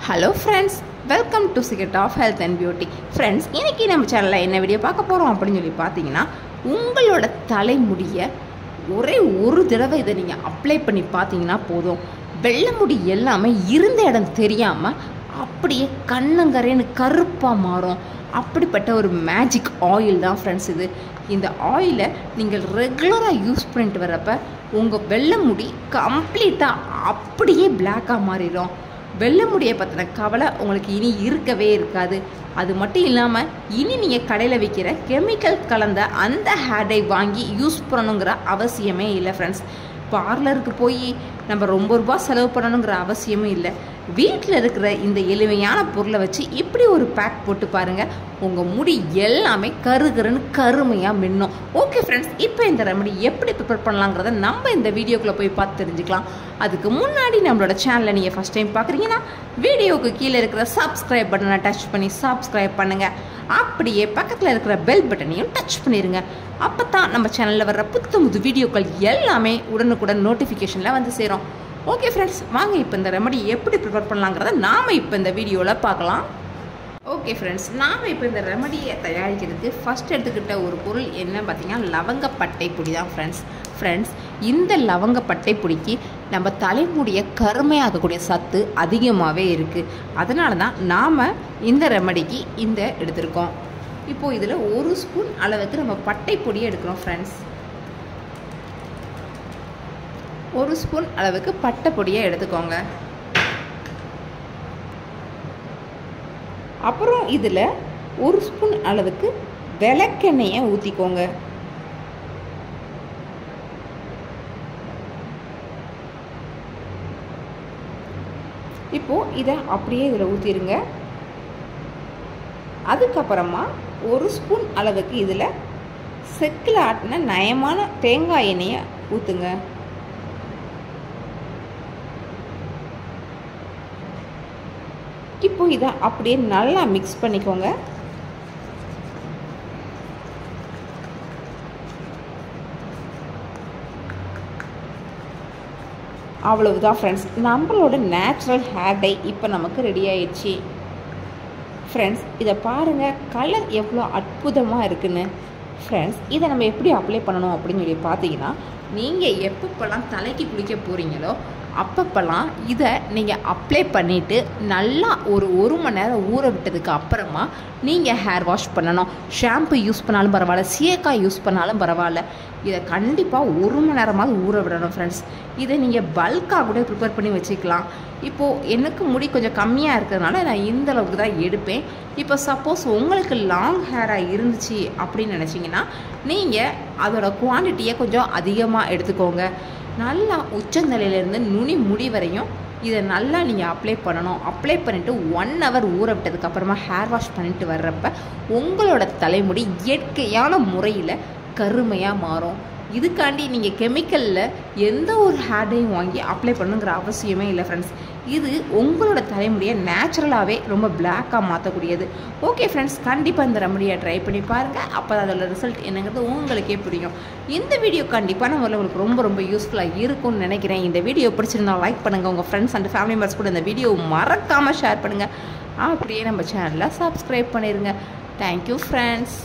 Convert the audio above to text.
Hello friends, welcome to secret of health and beauty. Friends, இன்றைக்கி நம்ம சேனலில் என்ன வீடியோ பார்க்க போகிறோம் அப்படின்னு சொல்லி பார்த்தீங்கன்னா, உங்களோட தலைமுடியை ஒரே ஒரு தடவை இதை நீங்கள் அப்ளை பண்ணி பார்த்தீங்கன்னா போதும், வெள்ளை முடி எல்லாமே இருந்த இடம் தெரியாமல் அப்படியே கண்ணங்கரேன்னு கருப்பாக மாறும். அப்படிப்பட்ட ஒரு மேஜிக் ஆயில் தான் ஃப்ரெண்ட்ஸ் இது. இந்த ஆயிலை நீங்கள் ரெகுலராக யூஸ் பண்ணிட்டு வர்றப்ப உங்கள் வெள்ளை முடி கம்ப்ளீட்டாக அப்படியே பிளாக்காக மாறிடும். வெள்ளை முடியை பற்றின கவலை உங்களுக்கு இனி இருக்கவே இருக்காது. அது மட்டும் இல்லாமல் இனி நீங்கள் கடையில் விற்கிற கெமிக்கல் கலந்த அந்த ஹேர் டை வாங்கி யூஸ் பண்ணணுங்கிற அவசியமே இல்லை ஃப்ரெண்ட்ஸ். பார்லருக்கு போய் நம்ம ரொம்ப ரூபா செலவு பண்ணணுங்கிற அவசியமும் இல்லை. வீட்டில் இருக்கிற இந்த எளிமையான பொருளை வச்சு இப்படி ஒரு பேக் போட்டு பாருங்கள், உங்கள் முடி எல்லாமே கருகருன்னு கருமையாக மின்னும். ஓகே ஃப்ரெண்ட்ஸ், இப்போ இந்த ரெமடி எப்படி ப்ரிப்பேர் பண்ணலாங்கிறத நம்ம இந்த வீடியோக்குள்ளே போய் பார்த்து தெரிஞ்சுக்கலாம். அதுக்கு முன்னாடி நம்மளோட சேனலை நீங்கள் ஃபஸ்ட் டைம் பார்க்குறீங்கன்னா வீடியோவுக்கு கீழே இருக்கிற சப்ஸ்கிரைப் பட்டனை டச் பண்ணி சப்ஸ்கிரைப் பண்ணுங்கள். அப்படியே பக்கத்தில் இருக்கிற பெல் பட்டனையும் டச் பண்ணிடுங்க. அப்போ தான் நம்ம சேனலில் வர்ற புது வீடியோக்கள் எல்லாமே உடனுக்குடன் நோட்டிஃபிகேஷனில் வந்து சேரும். ஓகே ஃப்ரெண்ட்ஸ், வாங்க இப்போ இந்த ரெமடி எப்படி ப்ரிப்பேர் பண்ணலாங்கிறத நாம் இப்போ இந்த வீடியோவில் பார்க்கலாம். ஓகே ஃப்ரெண்ட்ஸ், நாம் இப்போ இந்த ரெமடியை தயாரிக்கிறதுக்கு ஃபஸ்ட் எடுத்துக்கிட்ட ஒரு பொருள் என்ன பார்த்தீங்கன்னா, லவங்கப்பட்டை பொடி தான் ஃப்ரெண்ட்ஸ். இந்த லவங்கப்பட்டை பொடிக்கு நம்ம தலைமுடியை கருமையாகக்கூடிய சத்து அதிகமாகவே இருக்குது. அதனால தான் நாம் இந்த ரெமடிக்கு இந்த எடுத்திருக்கோம். இப்போது இதில் 1 ஸ்பூன் அளவுக்கு நம்ம பட்டை பொடியை எடுக்கிறோம் ஃப்ரெண்ட்ஸ். 1 ஸ்பூன் அளவுக்கு பட்டை பொடியை எடுத்துக்கோங்க. அப்புறம் இதில் 1 ஸ்பூன் அளவுக்கு விளக்கெண்ணெயை ஊற்றிக்கோங்க. இப்போது இதை அப்படியே இதில் ஊற்றிடுங்க. அதுக்கப்புறமா 1 ஸ்பூன் அளவுக்கு இதில் செக்கில் ஆட்டின நயமான தேங்காய் எண்ணெயை ஊற்றுங்க. இப்போ இதை அப்படியே நல்லா மிக்ஸ் பண்ணிக்கோங்க. அவ்வளவுதான் ஃப்ரெண்ட்ஸ், நம்மளோட நேச்சுரல் ஹேர் டை இப்போ நமக்கு ரெடி ஆயிடுச்சு. ஃப்ரெண்ட்ஸ், இதை பாருங்கள், கலர் எவ்வளோ அற்புதமாக இருக்குன்னு. ஃப்ரெண்ட்ஸ், இதை நம்ம எப்படி அப்ளை பண்ணணும் அப்படின்னு சொல்லி பார்த்தீங்கன்னா, நீங்கள் எப்பப்பெல்லாம் தலைக்கு குளிக்க போகிறீங்களோ அப்பப்பெல்லாம் இதை நீங்கள் அப்ளை பண்ணிவிட்டு நல்லா ஒரு மணி நேரம் ஊற விட்டதுக்கு அப்புறமா நீங்கள் ஹேர் வாஷ் பண்ணணும். ஷாம்பு யூஸ் பண்ணாலும் பரவாயில்ல, சீயக்காய் யூஸ் பண்ணாலும் பரவாயில்ல, இதை கண்டிப்பாக 1 மணி நேரமாவது ஊற விடணும் ஃப்ரெண்ட்ஸ். இதை நீங்கள் பல்காக கூட ப்ரிப்பேர் பண்ணி வச்சுக்கலாம். இப்போது எனக்கு முடி கொஞ்சம் கம்மியாக இருக்கிறதுனால நான் இந்த அளவுக்கு தான் எடுப்பேன். இப்போ சப்போஸ் உங்களுக்கு லாங் ஹேராக இருந்துச்சு அப்படின்னு நினச்சிங்கன்னா நீங்கள் அதோட குவான்டிட்டியை கொஞ்சம் அதிகமாக எடுத்துக்கோங்க. நல்லா உச்சந்தலையிலேருந்து நுனி முடி வரையும் இதை நல்லா நீங்கள் அப்ளை பண்ணணும். அப்ளை பண்ணிவிட்டு 1 ஹவர் ஊற விட்டதுக்கப்புறமா ஹேர் வாஷ் பண்ணிட்டு வர்றப்ப உங்களோட தலைமுடி இயற்கையான முறையில் கருமையாக மாறும். இதுக்காண்டி நீங்கள் கெமிக்கலில் எந்த ஒரு ஹேர் டையும் வாங்கி அப்ளை பண்ணுங்கிற அவசியமே இல்லை ஃப்ரெண்ட்ஸ். இது உங்களோட தலைமுடியை நேச்சுரலாகவே ரொம்ப பிளாக்காக மாற்றக்கூடியது. ஓகே ஃப்ரெண்ட்ஸ், கண்டிப்பாக இந்த ரெமடியை ட்ரை பண்ணி பாருங்கள். அப்போ அதோட ரிசல்ட் என்னங்கிறது உங்களுக்கே புரியும். இந்த வீடியோ கண்டிப்பான முறையில் உங்களுக்கு ரொம்ப ரொம்ப யூஸ்ஃபுல்லாக இருக்கும்னு நினைக்கிறேன். இந்த வீடியோ பிடிச்சிருந்தால் லைக் பண்ணுங்கள். உங்கள் ஃப்ரெண்ட்ஸ் அண்ட் ஃபேமிலி மெம்பர்ஸ் கூட இந்த வீடியோ மறக்காமல் ஷேர் பண்ணுங்கள். அப்படியே நம்ம சேனலில் சப்ஸ்கிரைப் பண்ணிடுங்க. Thank you friends.